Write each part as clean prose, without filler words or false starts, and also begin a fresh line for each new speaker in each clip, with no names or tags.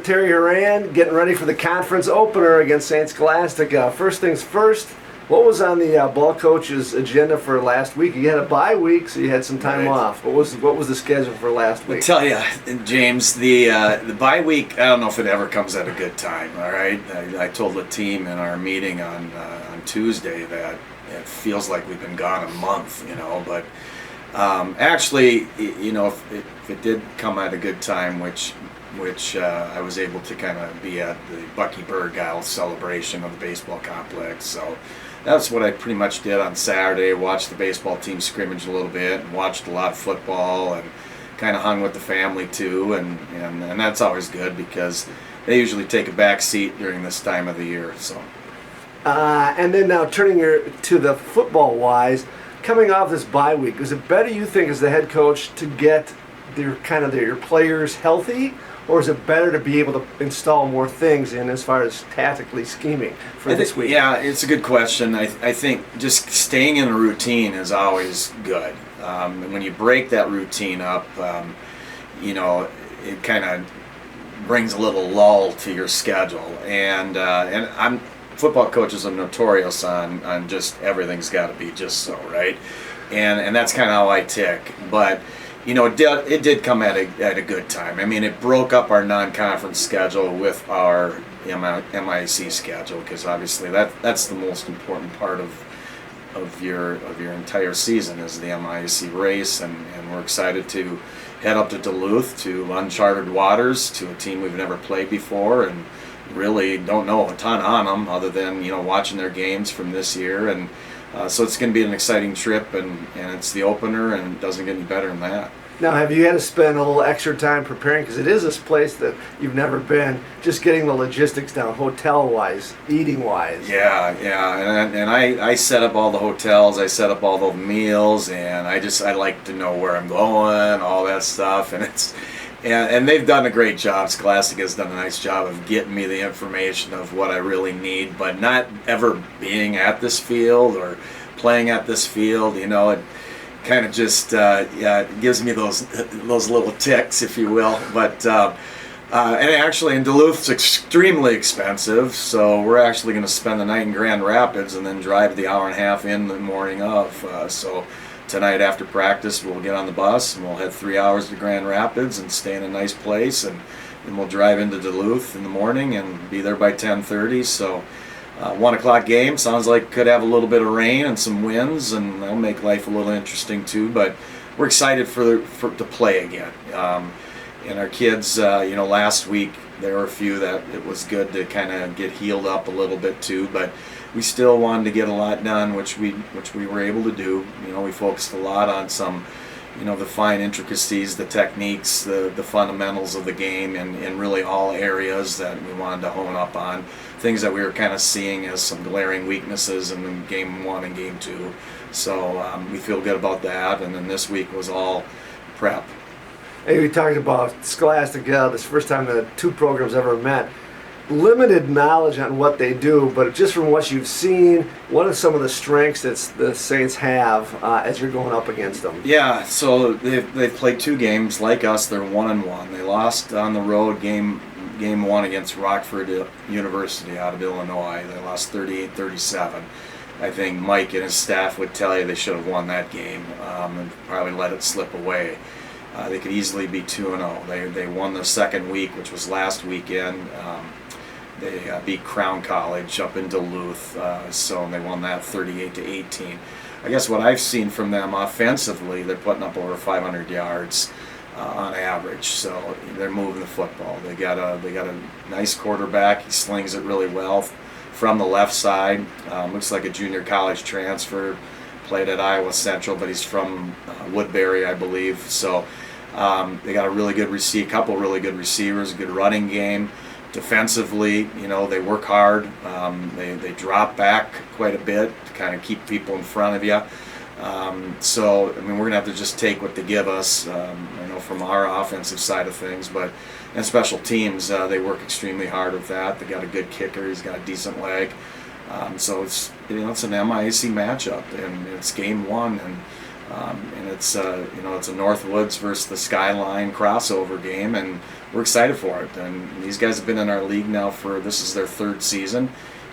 Terry Horan, getting ready for the conference opener against St. Scholastica. First things first, what was on the ball coach's agenda for last week? You had a bye week, so you had some time off. What was the schedule for last week?
I'll tell you, James, the bye week, I don't know if it ever comes at a good time, all right? I told the team in our meeting on Tuesday that it feels like we've been gone a month, but actually, if it did come at a good time, which I was able to kind of be at the Bucky Burgow celebration of the baseball complex. So that's what I pretty much did on Saturday. Watched the baseball team scrimmage a little bit and watched a lot of football and kind of hung with the family too. And that's always good because they usually take a back seat during this time of the year. So.
And then now turning to the football-wise, coming off this bye week, is it better, you think, as the head coach, to get your players healthy, or is it better to be able to install more things in as far as tactically scheming for this week?
Yeah, it's a good question. I think just staying in a routine is always good. And when you break that routine up, it kind of brings a little lull to your schedule. And football coaches are notorious on just everything's got to be just so, right? And that's kind of how I tick. But it did come at a good time. I mean, it broke up our non-conference schedule with our MIAC schedule, because obviously that's the most important part of your entire season is the MIAC race, and we're excited to head up to Duluth to uncharted waters, to a team we've never played before, and really don't know a ton on them other than watching their games from this year, and so it's going to be an exciting trip, and it's the opener, and it doesn't get any better than that.
Now, have you had to spend a little extra time preparing, because it is this place that you've never been, just getting the logistics down, hotel-wise, eating-wise?
Yeah, and I set up all the hotels, I set up all the meals, and I like to know where I'm going, all that stuff, and they've done a great job. Scholastica has done a nice job of getting me the information of what I really need, but not ever being at this field or playing at this field. It kind of just it gives me those little ticks, if you will. But and actually in Duluth it's extremely expensive, so we're actually going to spend the night in Grand Rapids and then drive the hour and a half in the morning of. So tonight after practice we'll get on the bus and we'll head 3 hours to Grand Rapids and stay in a nice place, and then we'll drive into Duluth in the morning and be there by 10:30. So 1 o'clock game, sounds like could have a little bit of rain and some winds, and that'll make life a little interesting too, but we're excited to play again. And our kids, last week there were a few that it was good to kind of get healed up a little bit too, but we still wanted to get a lot done, which we were able to do. We focused a lot on some, the fine intricacies, the techniques, the fundamentals of the game, and really all areas that we wanted to hone up on, things that we were kind of seeing as some glaring weaknesses in game 1 and game 2. So we feel good about that, and then this week was all prep.
Hey, we talked about Scholastica, this first time the two programs ever met. Limited knowledge on what they do, but just from what you've seen, what are some of the strengths that the Saints have as you're going up against them? Yeah,
so they've played 2 games like us. They're 1-1. They lost on the road game 1 against Rockford University out of Illinois. They lost 38-37. I think Mike and his staff would tell you they should have won that game and probably let it slip away. They could easily be 2-0. They won the second week, which was last weekend. They beat Crown College up in Duluth, so they won that 38-18. I guess what I've seen from them offensively, they're putting up over 500 yards on average, so they're moving the football. They got a nice quarterback. He slings it really well from the left side. Looks like a junior college transfer. Played at Iowa Central, but he's from Woodbury, I believe. So they got a really good couple really good receivers, a good running game. Defensively, they work hard. They drop back quite a bit to kind of keep people in front of you. So, we're going to have to just take what they give us, from our offensive side of things. And special teams, they work extremely hard with that. They got a good kicker. He's got a decent leg. So it's an MIAC matchup, and it's game 1. And And it's it's a Northwoods versus the Skyline crossover game, and we're excited for it. And these guys have been in our league now this is their third season,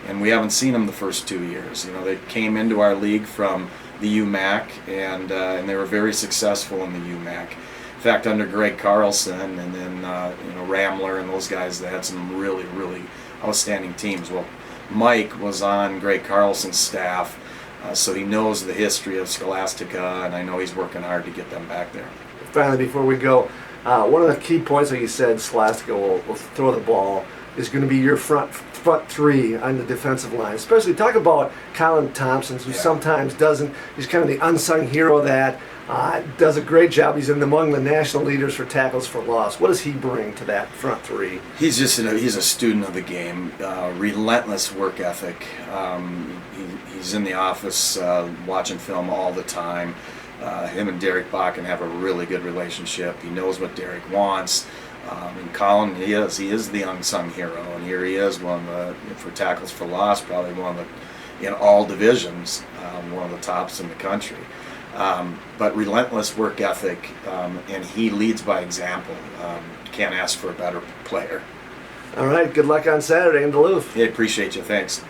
and we haven't seen them the first 2 years. They came into our league from the UMAC, and they were very successful in the UMAC. In fact, under Greg Carlson and then Ramler and those guys, they had some really, really outstanding teams. Well, Mike was on Greg Carlson's staff, so he knows the history of Scholastica, and I know he's working hard to get them back there.
Finally, before we go, one of the key points, like you said, Scholastica will throw the ball, is going to be your front three on the defensive line. Especially talk about Collin Thompson, who sometimes doesn't. He's kind of the unsung hero that does a great job. He's among the national leaders for tackles for loss. What does he bring to that front three?
He's he's a student of the game, relentless work ethic. He's in the office watching film all the time. Him and Derek Bakken have a really good relationship. He knows what Derek wants. And Collin, he is the unsung hero, and here he is, one of the, for tackles for loss, probably one of the, in all divisions, one of the tops in the country. But relentless work ethic, and he leads by example. Can't ask for a better player.
All right, good luck on Saturday in Duluth.
I appreciate you. Thanks.